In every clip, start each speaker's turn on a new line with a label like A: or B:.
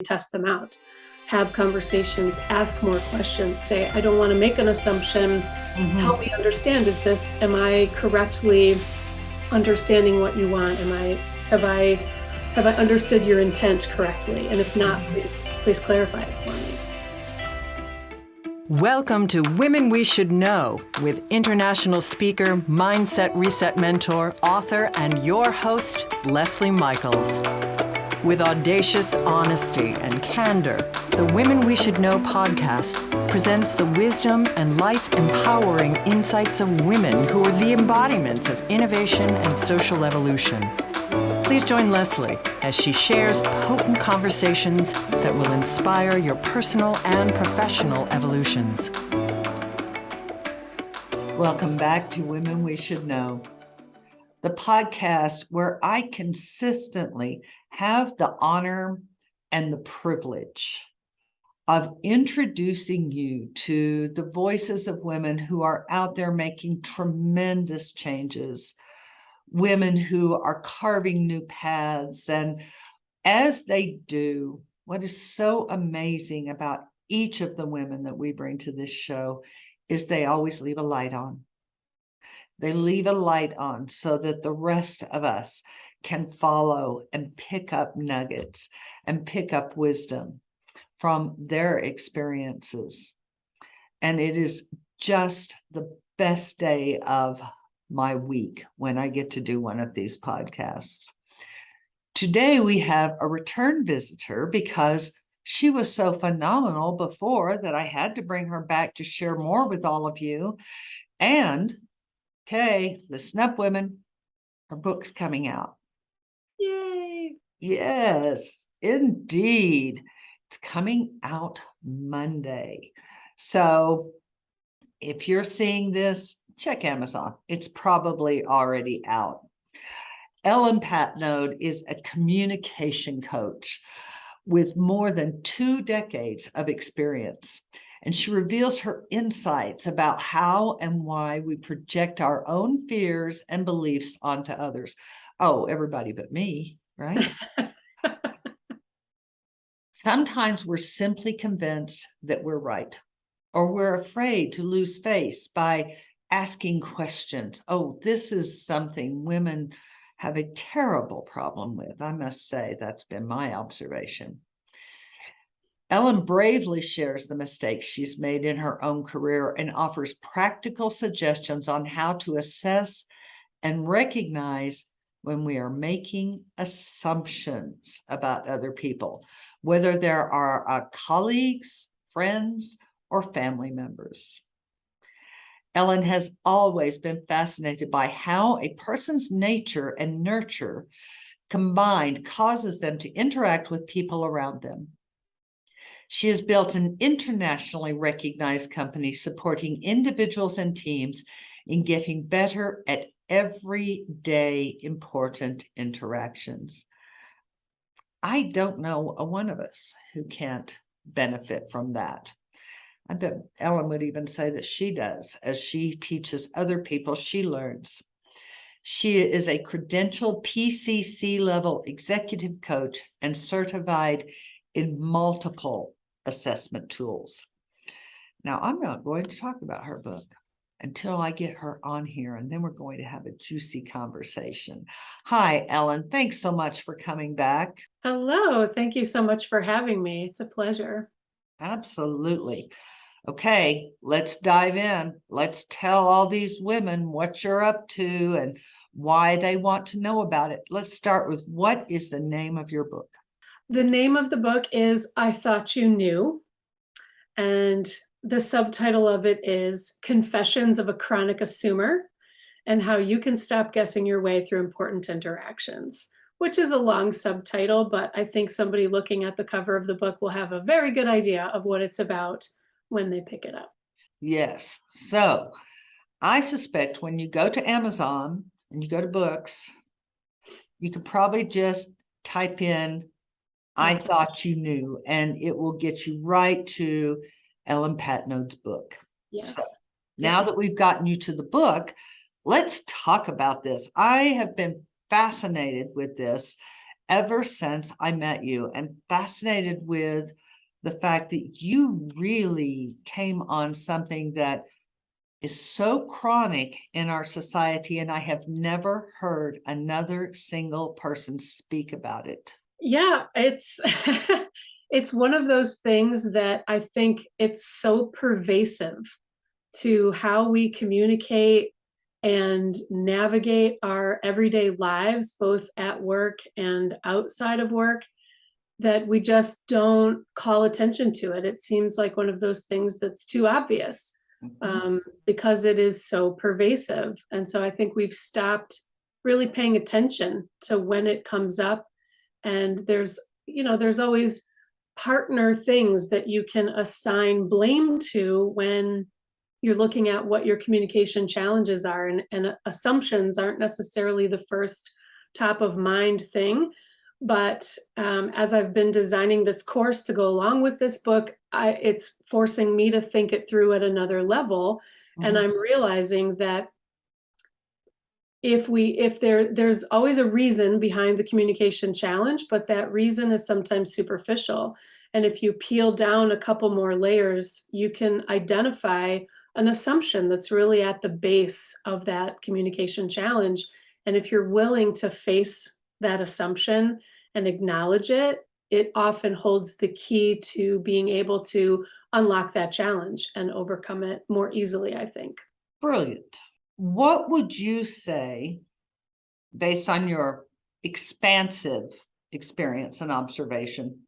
A: test them out, have conversations, ask more questions, say, I don't want to make an assumption. Help me understand, am I correctly understanding what you want? Have I understood your intent correctly? And if not, please clarify it for me.
B: Welcome to Women We Should Know with international speaker, mindset reset mentor, author, and your host, Leslie Michaels. With audacious honesty and candor, the Women We Should Know podcast presents the wisdom and life-empowering insights of women who are the embodiments of innovation and social evolution. Please join Leslie as she shares potent conversations that will inspire your personal and professional evolutions. Welcome back to Women We Should Know, the podcast where I consistently have the honor and the privilege of introducing you to the voices of women who are out there making tremendous changes, women who are carving new paths. And as they do, what is so amazing about each of the women that we bring to this show is they always leave a light on. They leave a light on so that the rest of us can follow and pick up nuggets and pick up wisdom from their experiences. And it is just the best day of my week when I get to do one of these podcasts. Today we have a return visitor because she was so phenomenal before that I had to bring her back to share more with all of you. And okay, listen up, women, her book's coming out.
A: Yay!
B: Yes, indeed. It's coming out Monday. So if you're seeing this, check Amazon. It's probably already out. Ellen Patnaude is a communication coach with more than 2 decades of experience, and she reveals her insights about how and why we project our own fears and beliefs onto others. Oh, everybody but me, right? Sometimes we're simply convinced that we're right, or we're afraid to lose face by asking questions. Oh, this is something women have a terrible problem with. I must say, that's been my observation. Ellen bravely shares the mistakes she's made in her own career and offers practical suggestions on how to assess and recognize when we are making assumptions about other people, whether there are our colleagues, friends, or family members. Ellen has always been fascinated by how a person's nature and nurture combined causes them to interact with people around them. She has built an internationally recognized company supporting individuals and teams in getting better at everyday important interactions. I don't know a one of us who can't benefit from that. I bet Ellen would even say that she does. As she teaches other people, she learns. She is a credentialed PCC level executive coach and certified in multiple assessment tools. Now, I'm not going to talk about her book until I get her on here, and then we're going to have a juicy conversation. Hi, Ellen. Thanks so much for coming back.
A: Hello. Thank you so much for having me. It's a pleasure.
B: Absolutely. Okay, let's dive in. Let's tell all these women what you're up to and why they want to know about it. Let's start with, what is the name of your book?
A: The name of the book is I Thought You Knew, and the subtitle of it is Confessions of a Chronic Assumer and How You Can Stop Guessing Your Way Through Important Interactions, which is a long subtitle, but I think somebody looking at the cover of the book will have a very good idea of what it's about when they pick it up.
B: Yes. So I suspect when you go to Amazon and you go to books, you could probably just type in I Thought You Knew, and it will get you right to Ellen Patnaude's book.
A: Yes.
B: So now that we've gotten you to the book, let's talk about this. I have been fascinated with this ever since I met you, and fascinated with the fact that you really came on something that is so chronic in our society, and I have never heard another single person speak about it.
A: Yeah, it's it's one of those things that I think it's so pervasive to how we communicate and navigate our everyday lives, both at work and outside of work, that we just don't call attention to it. It seems like one of those things that's too obvious,
B: Mhm.
A: because it is so pervasive. And so I think we've stopped really paying attention to when it comes up. And there's always partner things that you can assign blame to when you're looking at what your communication challenges are, and assumptions aren't necessarily the first top of mind thing. But as I've been designing this course to go along with this book, it's forcing me to think it through at another level. And
B: Mhm.
A: I'm realizing that if there's always a reason behind the communication challenge, but that reason is sometimes superficial. And if you peel down a couple more layers, you can identify an assumption that's really at the base of that communication challenge. And if you're willing to face that assumption and acknowledge it, it often holds the key to being able to unlock that challenge and overcome it more easily, I think.
B: Brilliant. What would you say, based on your expansive experience and observation,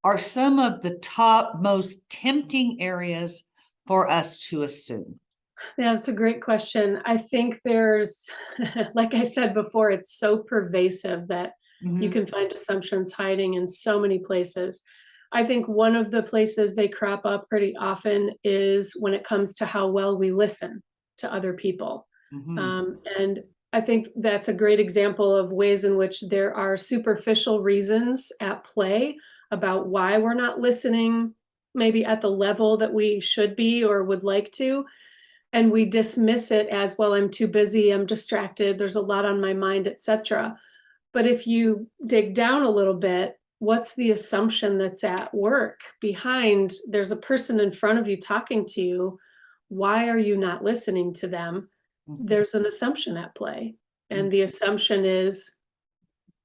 B: are some of the top most tempting areas for us to assume?
A: Yeah, that's a great question. I think there's, like I said before, it's so pervasive that you
B: Mhm.
A: can find assumptions hiding in so many places. I think one of the places they crop up pretty often is when it comes to how well we listen to other people.
B: Mhm.
A: And I think that's a great example of ways in which there are superficial reasons at play about why we're not listening, maybe at the level that we should be or would like to, and we dismiss it as, well, I'm too busy, I'm distracted, there's a lot on my mind, etc. But if you dig down a little bit, what's the assumption that's at work behind? There's a person in front of you talking to you, why are you not listening to them?
B: Mhm.
A: There's an assumption at play,
B: Mhm.
A: and the assumption is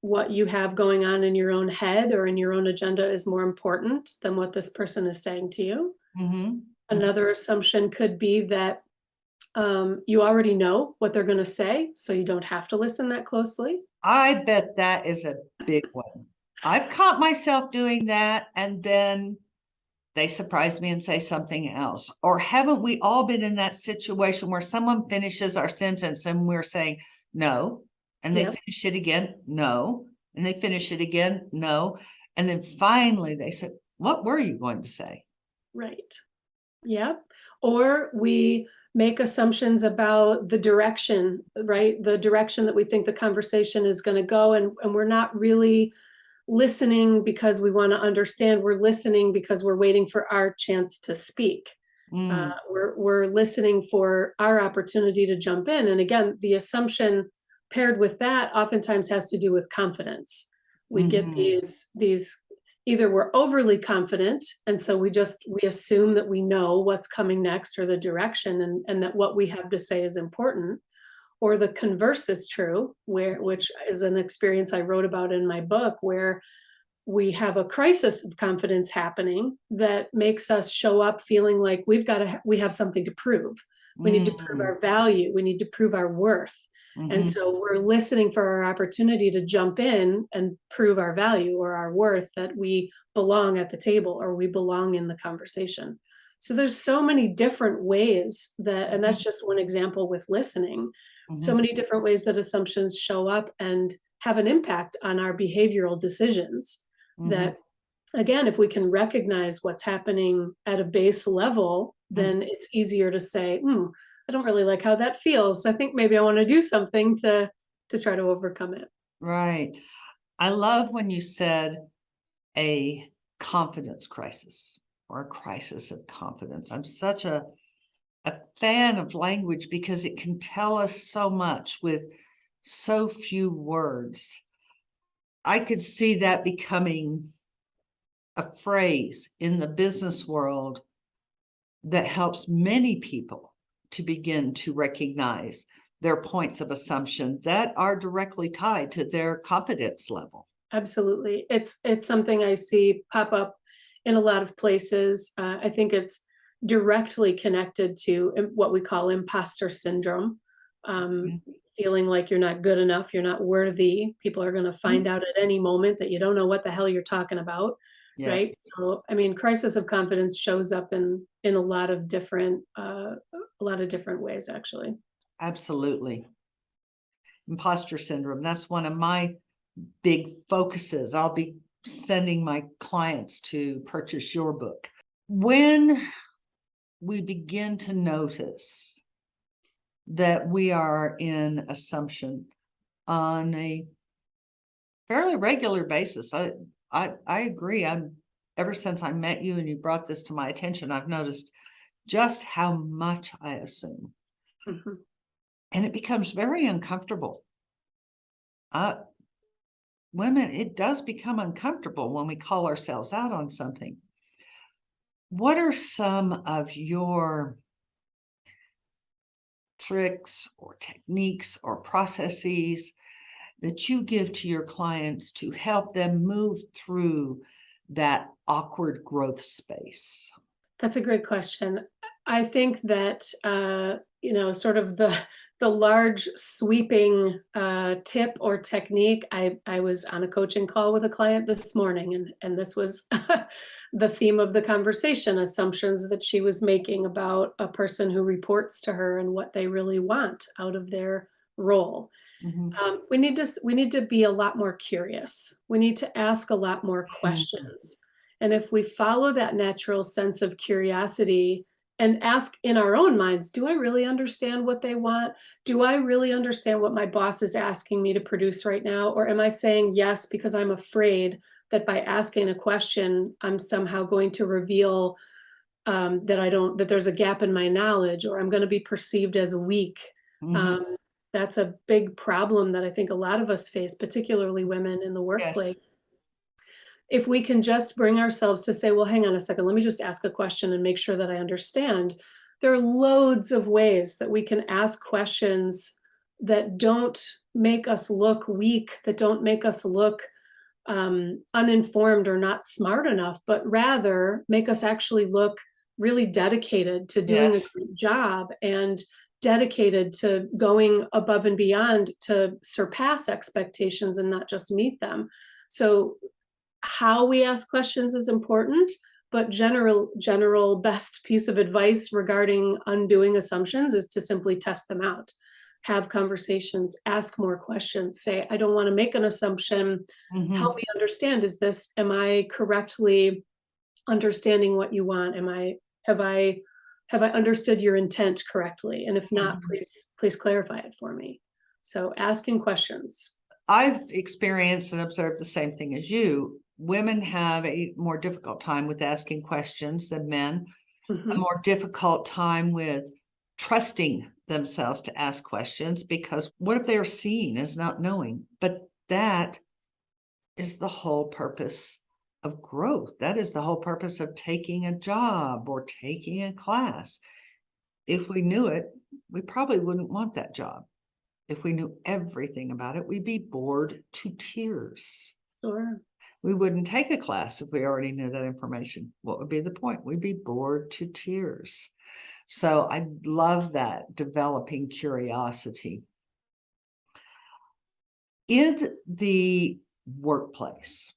A: what you have going on in your own head or in your own agenda is more important than what this person is saying to you.
B: Mhm. Mhm.
A: Another assumption could be that you already know what they're going to say, so you don't have to listen that closely.
B: I bet that is a big one. I've caught myself doing that, and then they surprise me and say something else. Or haven't we all been in that situation where someone finishes our sentence and we're saying, no, and they
A: Yep,
B: finish it again, no, and they finish it again, no. And then finally they said, what were you going to say?
A: right. Yep. Or we make assumptions about the direction, right? The direction that we think the conversation is going to go, and we're not really listening because we want to understand. We're listening because we're waiting for our chance to speak.
B: Mm,
A: We're listening for our opportunity to jump in. And again, the assumption paired with that oftentimes has to do with confidence. We get
B: mhm,
A: these either we're overly confident, and so we assume that we know what's coming next or the direction, and that what we have to say is important, or the converse is true, which is an experience I wrote about in my book, where we have a crisis of confidence happening that makes us show up feeling like we have something to prove. We need to prove
B: mm,
A: our value. We need to prove our worth. And
B: mhm,
A: so we're listening for our opportunity to jump in and prove our value or our worth, that we belong at the table or we belong in the conversation. So there's so many different ways that, and
B: mhm,
A: that's just one example with listening, so
B: mhm,
A: many different ways that assumptions show up and have an impact on our behavioral decisions,
B: mhm,
A: that again, if we can recognize what's happening at a base level,
B: mhm.
A: then it's easier to say, I don't really like how that feels. I think maybe I want to do something to try to overcome it.
B: Right. I love when you said a confidence crisis or a crisis of confidence. I'm such a fan of language because it can tell us so much with so few words. I could see that becoming a phrase in the business world that helps many people to begin to recognize their points of assumption that are directly tied to their confidence level.
A: Absolutely. It's something I see pop up in a lot of places. I think it's directly connected to what we call imposter syndrome. Um, Feeling like you're not good enough, you're not worthy. People are going to find out at any moment that you don't know what the hell you're talking about,
B: Yes,
A: right? So, I mean, crisis of confidence shows up in a lot of different ways, actually.
B: absolutely. Imposter syndrome, that's one of my big focuses. I'll be sending my clients to purchase your book. When we begin to notice that we are in assumption on a fairly regular basis, I agree. Ever since I met you and you brought this to my attention, I've noticed just how much I assume.
A: Mhm.
B: And it becomes very uncomfortable. Women, it does become uncomfortable when we call ourselves out on something. What are some of your tricks or techniques or processes that you give to your clients to help them move through that awkward growth space?
A: That's a great question. I think that, sort of the large sweeping tip or technique. I was on a coaching call with a client this morning, and this was the theme of the conversation: assumptions that she was making about a person who reports to her and what they really want out of their role.
B: Mhm.
A: We need to be a lot more curious. We need to ask a lot more
B: Mhm.
A: questions. And if we follow that natural sense of curiosity and ask in our own minds, do I really understand what they want? Do I really understand what my boss is asking me to produce right now? Or am I saying yes because I'm afraid that by asking a question, I'm somehow going to reveal that there's a gap in my knowledge, or I'm going to be perceived as weak.
B: Mhm.
A: Um, that's a big problem that I think a lot of us face, particularly women in the
B: Yes.
A: workplace. If we can just bring ourselves to say, well, hang on a second, let me just ask a question and make sure that I understand. There are loads of ways that we can ask questions that don't make us look weak, that don't make us look uninformed or not smart enough, but rather make us actually look really dedicated to doing a
B: Yes.
A: great job and dedicated to going above and beyond to surpass expectations and not just meet them. So how we ask questions is important, but general best piece of advice regarding undoing assumptions is to simply test them out. Have conversations, ask more questions, say, I don't want to make an assumption. Help
B: Mhm.
A: me understand. Am I correctly understanding what you want? Have I, have I understood your intent correctly? And if not,
B: Mhm.
A: please clarify it for me. So asking questions.
B: I've experienced and observed the same thing as you. Women have a more difficult time with asking questions than men, a
A: Mhm.
B: more difficult time with trusting themselves to ask questions because what if they're seen as not knowing? But that is the whole purpose of growth. That is the whole purpose of taking a job or taking a class. If we knew it, we probably wouldn't want that job. If we knew everything about it, we'd be bored to tears.
A: Sure.
B: We wouldn't take a class if we already knew that information. What would be the point? We'd be bored to tears. So I love that, developing curiosity. In the workplace,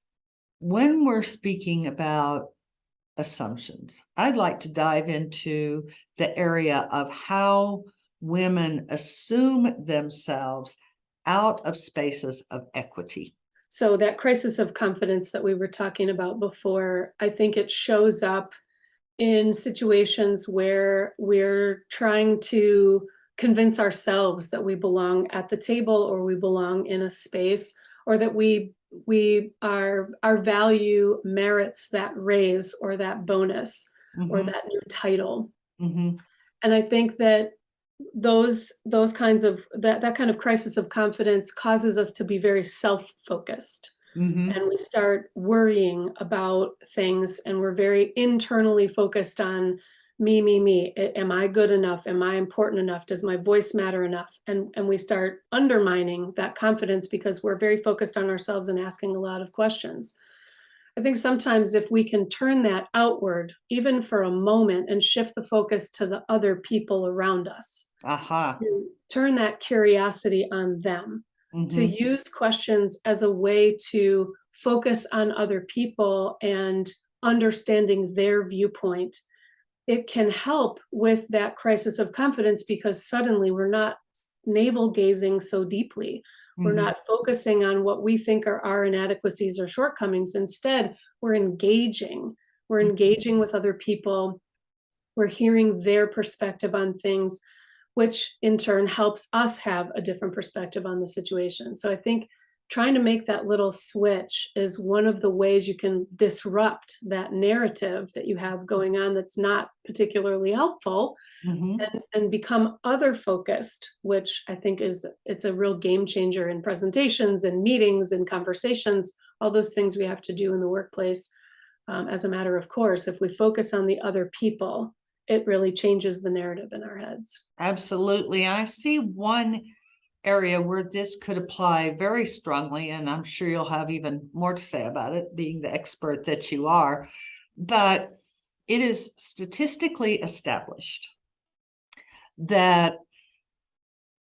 B: when we're speaking about assumptions, I'd like to dive into the area of how women assume themselves out of spaces of equity.
A: So that crisis of confidence that we were talking about before, I think it shows up in situations where we're trying to convince ourselves that we belong at the table or we belong in a space or that our value merits that raise or that bonus or
B: Mhm,
A: that new title.
B: mhm,
A: And I think that those kinds of that kind of crisis of confidence causes us to be very self-focused.
B: Mm-hmm.
A: and we start worrying about things, and we're very internally focused on me. Am I good enough? Am I important enough? Does my voice matter enough? And we start undermining that confidence because we're very focused on ourselves and asking a lot of questions. I think sometimes if we can turn that outward, even for a moment, and shift the focus to the other people around us,
B: Aha.
A: to turn that curiosity on them, to
B: Mm-hmm.
A: use questions as a way to focus on other people and understanding their viewpoint, it can help with that crisis of confidence because suddenly we're not navel gazing so deeply. We're
B: Mm-hmm.
A: not focusing on what we think are our inadequacies or shortcomings. Instead, we're engaging. We're engaging with other people. We're hearing their perspective on things, which in turn helps us have a different perspective on the situation. So I think trying to make that little switch is one of the ways you can disrupt that narrative that you have going on that's not particularly helpful,
B: Mm-hmm.
A: and become other focused, which I think it's a real game changer in presentations and meetings and conversations, all those things we have to do in the workplace. As a matter of course, if we focus on the other people, it really changes the narrative in our heads.
B: Absolutely. I see one area where this could apply very strongly, and I'm sure you'll have even more to say about it, being the expert that you are. But it is statistically established that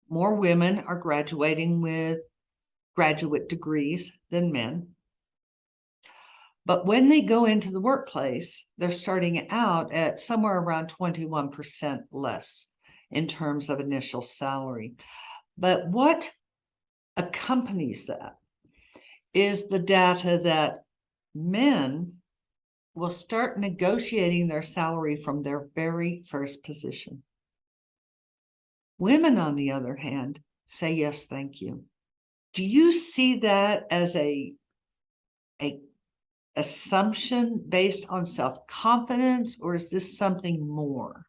B: more women are graduating with graduate degrees than men. But when they go into the workplace, they're starting out at somewhere around 21% less in terms of initial salary. But what accompanies that is the data that men will start negotiating their salary from their very first position. Women, on the other hand, say yes, thank you. Do you see that as a assumption based on self-confidence, or is this something more?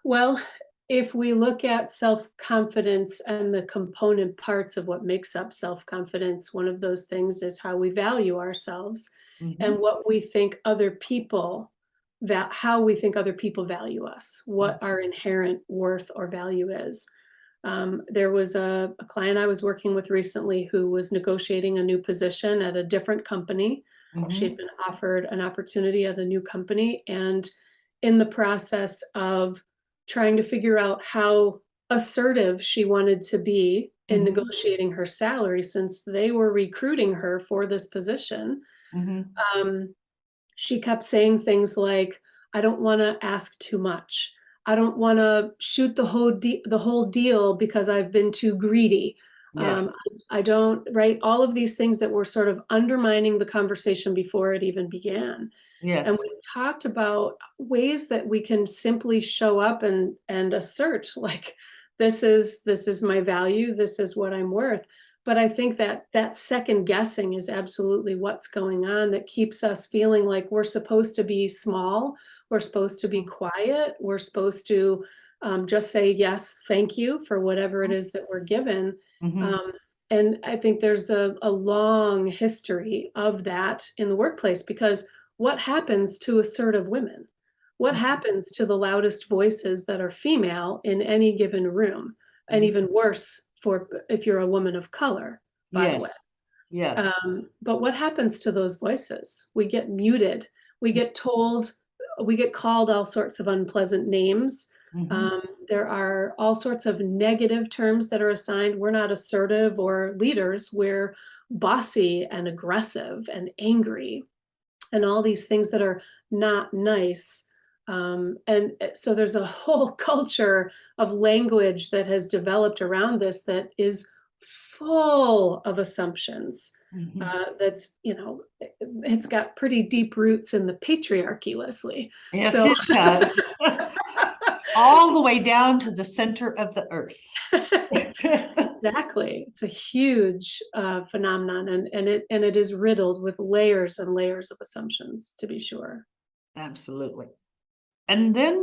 A: Well, if we look at self-confidence and the component parts of what makes up self-confidence, one of those things is how we value ourselves
B: Mm-hmm.
A: and what we think other people that how we think other people value us, what our inherent worth or value is. There was a client I was working with recently who was negotiating a new position at a different company. She
B: Mm-hmm.
A: had been offered an opportunity at a new company, and in the process of trying to figure out how assertive she wanted to be in
B: Mm-hmm.
A: negotiating her salary since they were recruiting her for this position.
B: Mm-hmm.
A: Um, she kept saying things like, "I don't wanna ask too much. I don't wanna shoot the whole deal because I've been too greedy.
B: Yes.
A: I don't," right? All of these things that were sort of undermining the conversation before it even began. And
B: Yes.
A: we talked about ways that we can simply show up and assert, like, this is my value, this is what I'm worth. But I think that that second guessing is absolutely what's going on that keeps us feeling like we're supposed to be small, we're supposed to be quiet, we're supposed to just say yes, thank you for whatever it is that we're given.
B: Mm-hmm.
A: Um, and I think there's a long history of that in the workplace because what happens to assertive women? What happens to the loudest voices that are female in any given room? And
B: Mm-hmm.
A: even worse for if you're a woman of color, by the way.
B: Yes. Yes.
A: But what happens to those voices? We get muted. We get told, we get called all sorts of unpleasant names.
B: Mm-hmm.
A: Um, there are all sorts of negative terms that are assigned. We're not assertive or leaders. We're bossy and aggressive and angry and all these things that are not nice. So there's a whole culture of language that has developed around this that is full of assumptions.
B: Mm-hmm.
A: That's, it's got pretty deep roots in the patriarchy, Leslie.
B: Yes,
A: So
B: it does. All the way down to the center of the earth.
A: exactly, it's a huge phenomenon, and it is riddled with layers and layers of assumptions, to be sure.
B: Absolutely. And then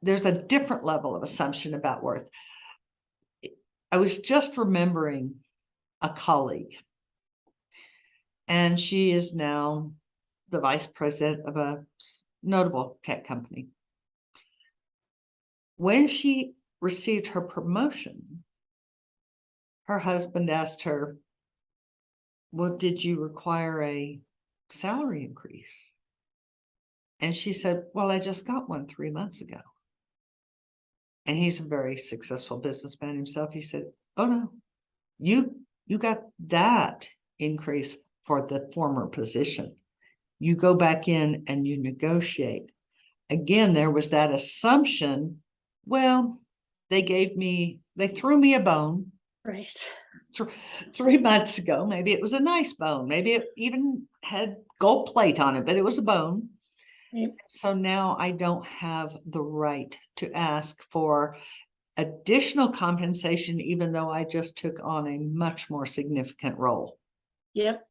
B: there's a different level of assumption about worth. I was just remembering a colleague. And she is now the vice president of a notable tech company. When she received her promotion, her husband asked her, well, did you require a salary increase? And she said, well, I just got one 3 months ago. And he's a very successful businessman himself. He said, oh no, you got that increase for the former position. You go back in and you negotiate. Again, there was that assumption, well, they threw me a bone.
A: Right.
B: 3 months ago. Maybe it was a nice bone. Maybe it even had gold plate on it, but it was a bone.
A: Right.
B: So now I don't have the right to ask for additional compensation, even though I just took on a much more significant role.
A: Yep.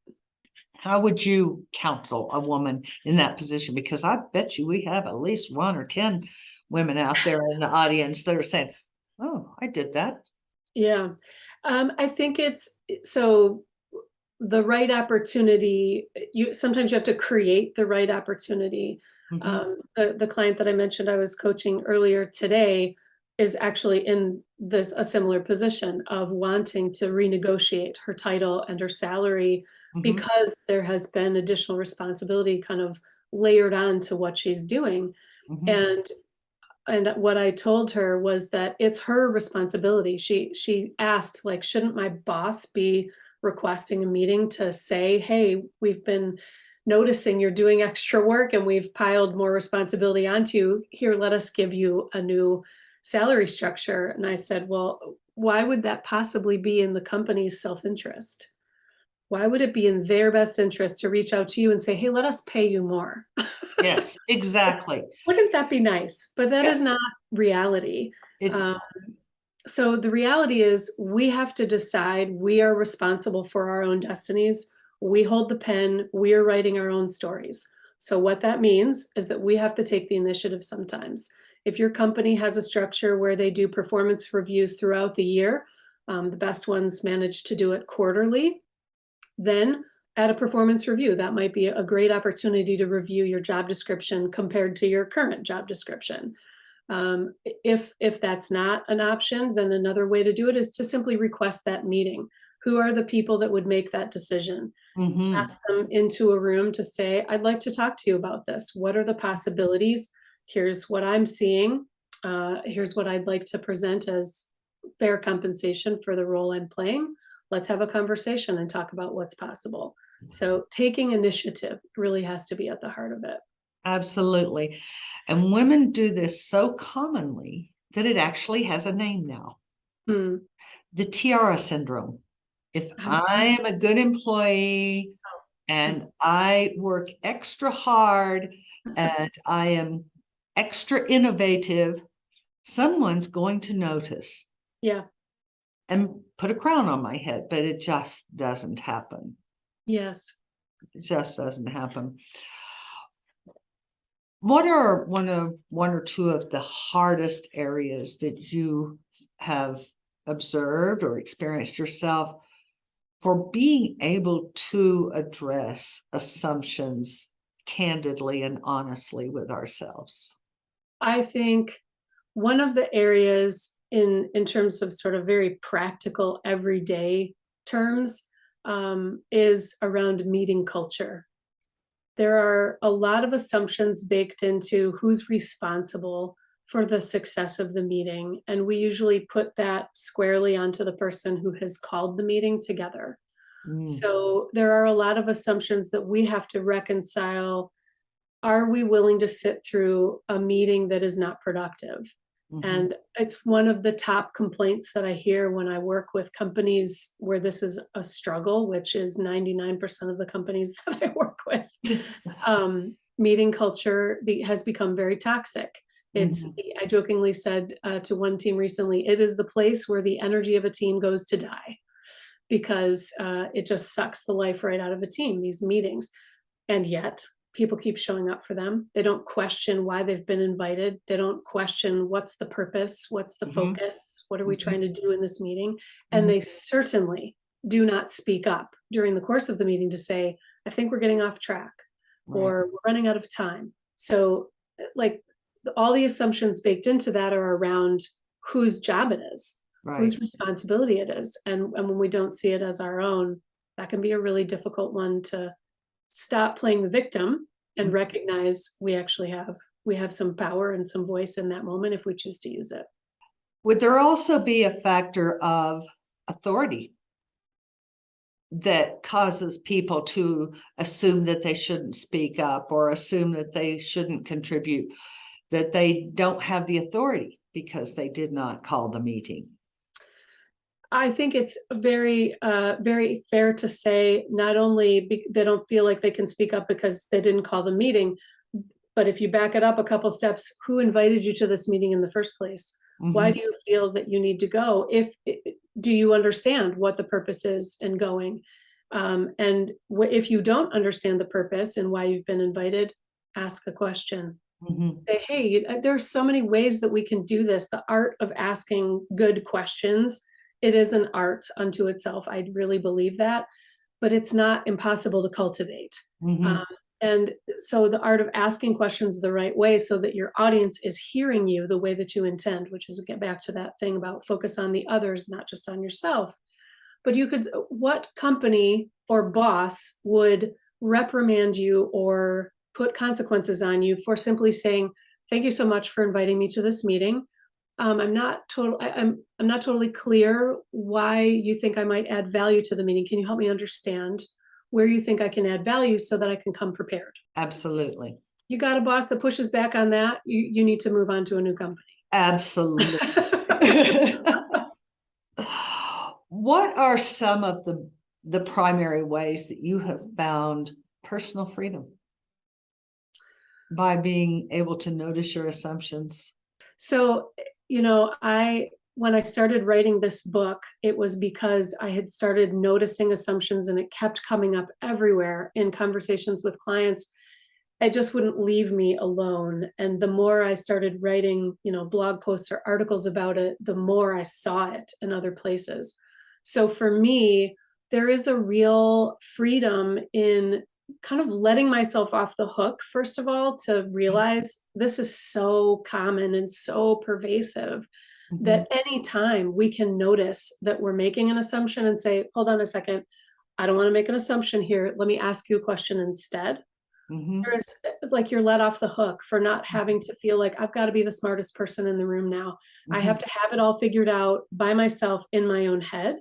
B: How would you counsel a woman in that position? Because I bet you we have at least 1 or 10 women out there in the audience that are saying, oh, I did that.
A: Yeah. I think so the right opportunity, sometimes you have to create the right opportunity.
B: Mhm.
A: The client that I mentioned I was coaching earlier today is actually in a similar position of wanting to renegotiate her title and her salary
B: Mhm.
A: because there has been additional responsibility kind of layered on to what she's doing.
B: Mhm.
A: And what I told her was that it's her responsibility. She asked, like, shouldn't my boss be requesting a meeting to say, hey, we've been noticing you're doing extra work and we've piled more responsibility onto you. Here, let us give you a new salary structure. And I said, well, why would that possibly be in the company's self-interest? Why would it be in their best interest to reach out to you and say, hey, let us pay you more?
B: Yes, exactly.
A: Wouldn't that be nice? But that is
B: Yes,
A: not reality.
B: it's
A: Um, so the reality is we have to decide we are responsible for our own destinies. We hold the pen, we are writing our own stories. So what that means is that we have to take the initiative sometimes. If your company has a structure where they do performance reviews throughout the year, the best ones manage to do it quarterly, then at a performance review, that might be a great opportunity to review your job description compared to your current job description. If that's not an option, then another way to do it is to simply request that meeting. Who are the people that would make that decision?
B: mhm.
A: Ask them into a room to say, I'd like to talk to you about this. What are the possibilities? Here's what I'm seeing. Here's what I'd like to present as fair compensation for the role I'm playing. Let's have a conversation and talk about what's possible. So taking initiative really has to be at the heart of it.
B: Absolutely. And women do this so commonly that it actually has a name now.
A: Mm.
B: The tiara syndrome. If
A: Um,
B: I am a good employee and I work extra hard and I am extra innovative, someone's going to notice
A: Yeah.
B: and put a crown on my head, but it just doesn't happen.
A: Yes.
B: It just doesn't happen. What are one or two of the hardest areas that you have observed or experienced yourself for being able to address assumptions candidly and honestly with ourselves?
A: I think one of the areas in terms of sort of very practical everyday terms is around meeting culture. There are a lot of assumptions baked into who's responsible for the success of the meeting, and we usually put that squarely onto the person who has called the meeting together.
B: Mm,
A: So there are a lot of assumptions that we have to reconcile. Are we willing to sit through a meeting that is not productive?
B: mhm,
A: And it's one of the top complaints that I hear when I work with companies where this is a struggle, which is 99% of the companies that I work with. Meeting culture has become very toxic.
B: mhm,
A: I jokingly said to one team recently, it is the place where the energy of a team goes to die because it just sucks the life right out of a team, these meetings. And yet people keep showing up for them. They don't question why they've been invited. They don't question what's the purpose, what's the
B: mhm,
A: focus, what are we
B: mhm,
A: trying to do in this meeting? And
B: mhm,
A: they certainly do not speak up during the course of the meeting to say, I think we're getting off track
B: Right.
A: or we're running out of time. So, like, all the assumptions baked into that are around whose job it is,
B: Right.
A: whose responsibility it is. And when we don't see it as our own, that can be a really difficult one to stop playing the victim and
B: Mhm.
A: recognize we have some power and some voice in that moment if we choose to use it.
B: Would there also be a factor of authority that causes people to assume that they shouldn't speak up or assume that they shouldn't contribute, that they don't have the authority because they did not call the meeting?
A: I think it's very fair to say not only they don't feel like they can speak up because they didn't call the meeting, but if you back it up a couple steps, who invited you to this meeting in the first place? Why
B: Mhm.
A: do you feel that you need to go? Do you understand what the purpose is in going? And if you don't understand the purpose and why you've been invited, ask a question.
B: Mhm.
A: Say, hey, there are so many ways that we can do this. The art of asking good questions, it is an art unto itself. I really believe that, but it's not impossible to cultivate. Um,
B: Mhm.
A: and so the art of asking questions the right way so that your audience is hearing you the way that you intend, which is get back to that thing about focus on the others, not just on yourself. But what company or boss would reprimand you or put consequences on you for simply saying, "Thank you so much for inviting me to this meeting. I'm not totally clear why you think I might add value to the meeting. Can you help me understand where you think I can add value so that I can come prepared?"
B: Absolutely.
A: You got a boss that pushes back on that, you need to move on to a new company.
B: Absolutely. What are some of the primary ways that you have found personal freedom by being able to notice your assumptions?
A: So, I when I started writing this book, it was because I had started noticing assumptions and it kept coming up everywhere in conversations with clients. It just wouldn't leave me alone. And the more I started writing, blog posts or articles about it, the more I saw it in other places. So for me, there is a real freedom in kind of letting myself off the hook, first of all, to realize this is so common and so pervasive
B: Mhm.
A: that anytime we can notice that we're making an assumption and say, hold on a second, I don't want to make an assumption here. Let me ask you a question instead.
B: Mhm.
A: There's like you're let off the hook for not having to feel like I've got to be the smartest person in the room now. I have
B: Mhm.
A: to have it all figured out by myself in my own head.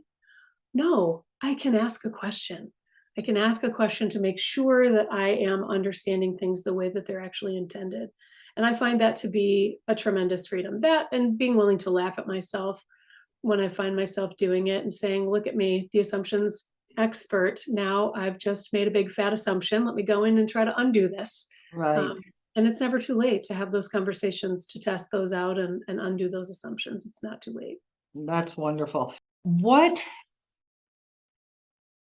A: No, I can ask a question. I can ask a question to make sure that I am understanding things the way that they're actually intended. And I find that to be a tremendous freedom. That and being willing to laugh at myself when I find myself doing it and saying, look at me, the assumptions expert. Now I've just made a big fat assumption. Let me go in and try to undo this.
B: Right.
A: Um, and it's never too late to have those conversations to test those out and undo those assumptions. It's not too late.
B: That's wonderful. What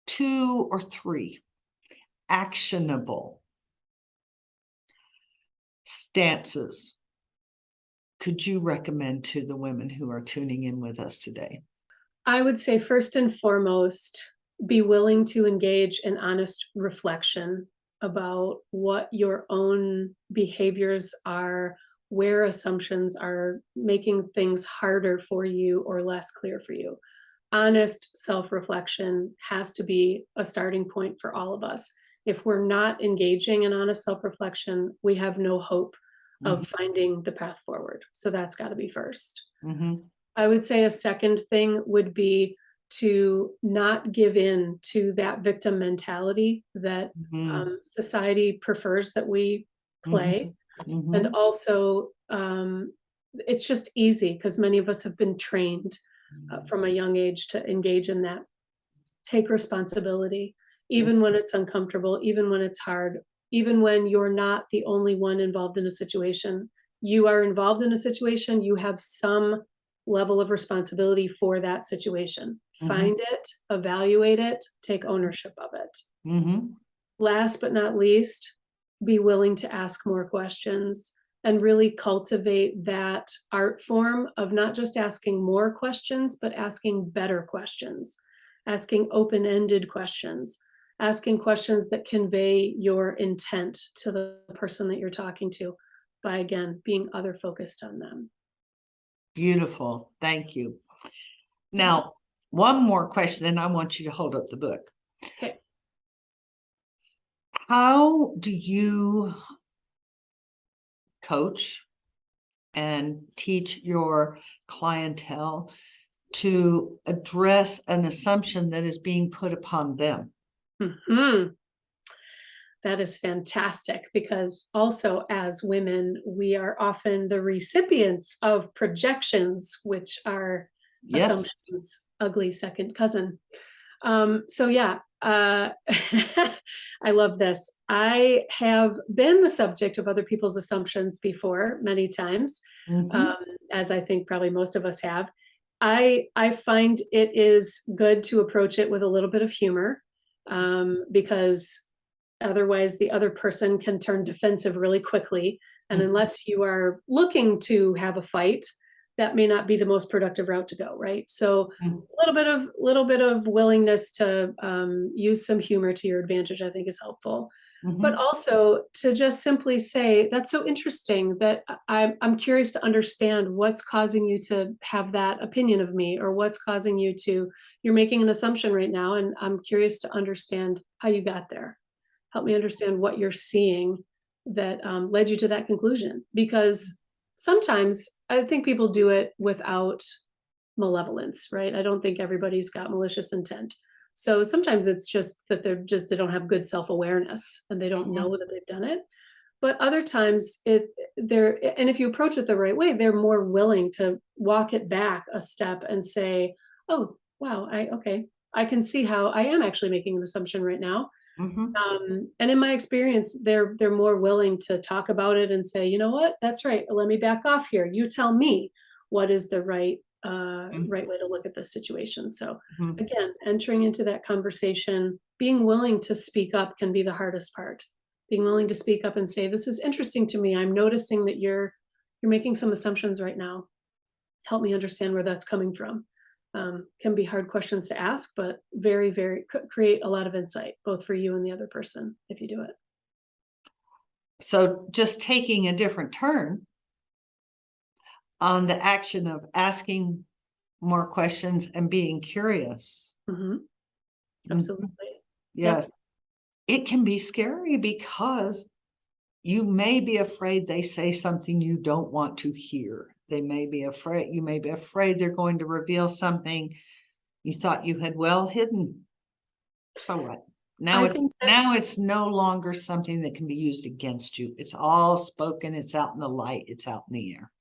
B: 2 or 3 actionable stances could you recommend to the women who are tuning in with us today?
A: I would say, first and foremost, be willing to engage in honest reflection about what your own behaviors are, where assumptions are making things harder for you or less clear for you. Honest self reflection has to be a starting point for all of us. If we're not engaging in honest self reflection, we have no hope
B: Mhm.
A: of finding the path forward. So that's got to be first.
B: Mhm.
A: I would say a second thing would be to not give in to that victim mentality that
B: Mhm.
A: society prefers that we play.
B: Mhm.
A: And
B: Mhm.
A: also, it's just easy because many of us have been trained from a young age to engage in that. Take responsibility,
B: Mhm.
A: even when it's uncomfortable, even when it's hard, even when you're not the only one involved in a situation. You are involved in a situation, you have some level of responsibility for that situation.
B: Mhm.
A: Find it, evaluate it, take ownership of it.
B: Mhm.
A: Last but not least, be willing to ask more questions and really cultivate that art form of not just asking more questions, but asking better questions. asking open-ended questions, asking questions that convey your intent to the person that you're talking to by, again, being other focused on them.
B: Beautiful. Thank you. Now, one more question, and I want you to hold up the book.
A: Okay.
B: How do you coach and teach your clientele to address an assumption that is being put upon them?
A: Mhm. That is fantastic, because also as women, we are often the recipients of projections, which are
B: Yes.
A: assumptions, ugly second cousin. So yeah, I love this. I have been the subject of other people's assumptions before many times,
B: Mhm.
A: um, as I think probably most of us have. I find it is good to approach it with a little bit of humor, because otherwise the other person can turn defensive really quickly. And
B: Mhm.
A: unless you are looking to have a fight, that may not be the most productive route to go, right? So
B: Mhm.
A: little bit of willingness to use some humor to your advantage, I think, is helpful. But
B: Mhm.
A: also to just simply say, "That's so interesting that I'm curious to understand what's causing you to have that opinion of me, or what's causing you to, you're making an assumption right now, and I'm curious to understand how you got there. Help me understand what you're seeing that led you to that conclusion." Because sometimes I think people do it without malevolence, right? I don't think everybody's got malicious intent. So sometimes it's just that they don't have good self-awareness and they don't
B: Mhm.
A: know that they've done it. But other times and if you approach it the right way, they're more willing to walk it back a step and say, "Oh, wow, okay. I can see how I am actually making an assumption right now."
B: Mhm.
A: And in my experience, they're more willing to talk about it and say, "You know what? That's right. Let me back off here. You tell me what is the right way to look at this situation." So
B: Mhm.
A: again, entering into that conversation, being willing to speak up can be the hardest part. Being willing to speak up and say, "This is interesting to me. I'm noticing that you're making some assumptions right now. Help me understand where that's coming from." Can be hard questions to ask, but very create a lot of insight, both for you and the other person if you do it.
B: So just taking a different turn on the action of asking more questions and being curious.
A: Mhm.
B: Mhm.
A: Absolutely. Yep.
B: Yes. It can be scary because you may be afraid they say something you don't want to hear. You may be afraid they're going to reveal something you thought you had well hidden. So what?
A: I think
B: Now
A: that's
B: it's no longer something that can be used against you. It's all spoken, it's out in the light, it's out in the air.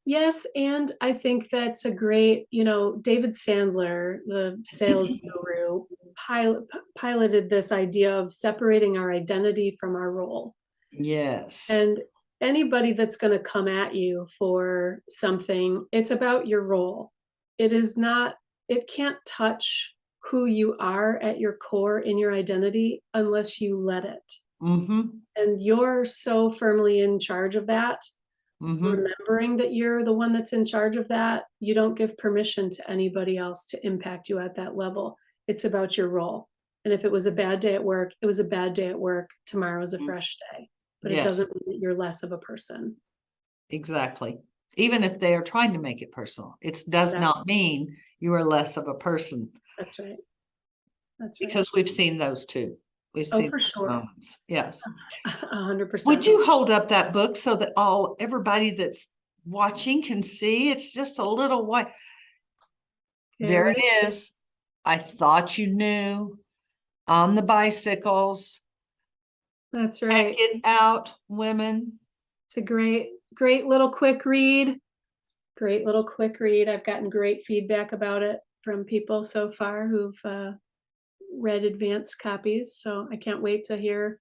A: yes, and I think that's a great, David Sandler, the sales guru, piloted this idea of separating our identity from our role.
B: Yes.
A: And anybody that's gonna come at you for something, it's about your role. It is not it can't touch who you are at your core in your identity unless you let it.
B: Mhm.
A: And you're so firmly in charge of that,
B: Mhm.
A: remembering that you're the one that's in charge of that, you don't give permission to anybody else to impact you at that level. It's about your role. And if it was a bad day at work, it was a bad day at work. Tomorrow's a
B: Mm.
A: fresh day. But it
B: Yes,
A: doesn't mean that you're less of a person.
B: exactly. Even if they are trying to make it personal, it does
A: Exactly.
B: not mean you are less of a person
A: That's right. That's right.
B: because we've seen those too. We've
A: Oh,
B: seen
A: for
B: those
A: sure.
B: moments. Yes.
A: 100%.
B: Would you hold up that book so that everybody that's watching can see? It's just a little white. There
A: Very.
B: it is. I thought you knew on the bicycles.
A: That's
B: Check
A: right.
B: it out, women.
A: It's a great little quick read. Great little quick read. I've gotten great feedback about it from people so far who've read advanced copies. So I can't wait to hear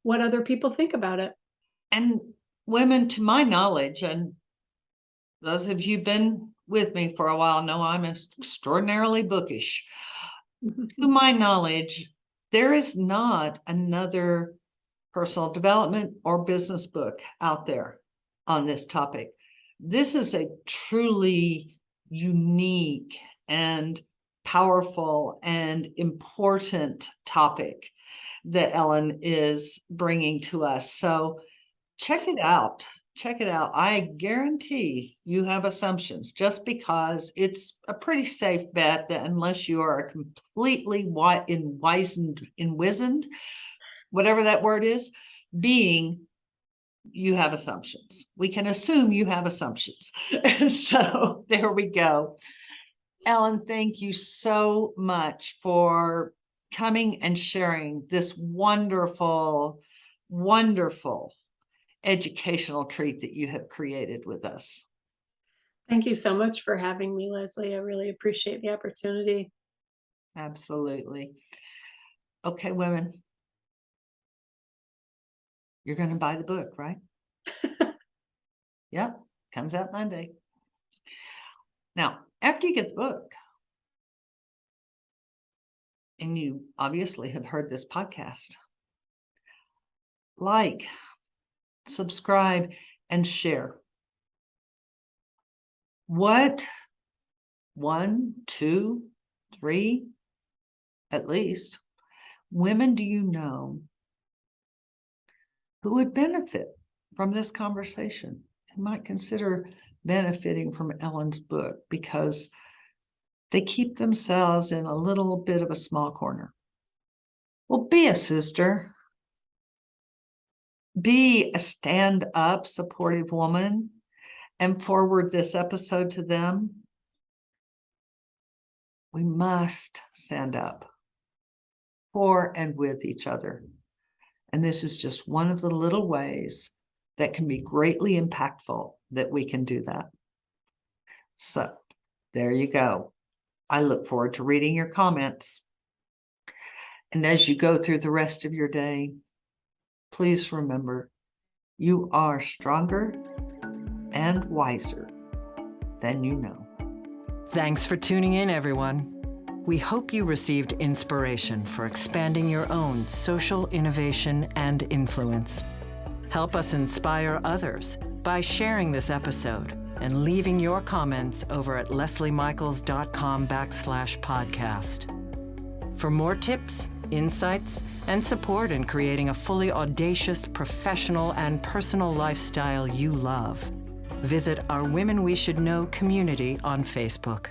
A: what other people think about it.
B: And women, to my knowledge, and those of you been with me for a while know I'm extraordinarily bookish. To my knowledge, there is not another personal development or business book out there on this topic. This is a truly unique and powerful and important topic that Ellen is bringing to us. So check it out. Check it out. I guarantee you have assumptions, just because it's a pretty safe bet that unless you are completely wizened, whatever that word is, being, you have assumptions. We can assume you have assumptions. So there we go. Ellen, thank you so much for coming and sharing this wonderful, wonderful educational treat that you have created with us.
A: Thank you so much for having me, Leslie. I really appreciate the opportunity.
B: Absolutely. Okay, women, you're going to buy the book, right? Yep, comes out Monday. Now, after you get the book, and you obviously have heard this podcast, like, subscribe, and share. What 1, 2, 3, at least, women do you know who would benefit from this conversation and might consider benefiting from Ellen's book, because they keep themselves in a little bit of a small corner? Well, be a sister. Be a stand-up, supportive woman and forward this episode to them. We must stand up for and with each other. And this is just one of the little ways that can be greatly impactful that we can do that. So there you go. I look forward to reading your comments. And as you go through the rest of your day, please remember, you are stronger and wiser than you know.
C: Thanks for tuning in, everyone. We hope you received inspiration for expanding your own social innovation and influence. Help us inspire others by sharing this episode and leaving your comments over at lesliemichaels.com/podcast. For more tips, insights, and support in creating a fully audacious, professional, and personal lifestyle you love, visit our Women We Should Know community on Facebook.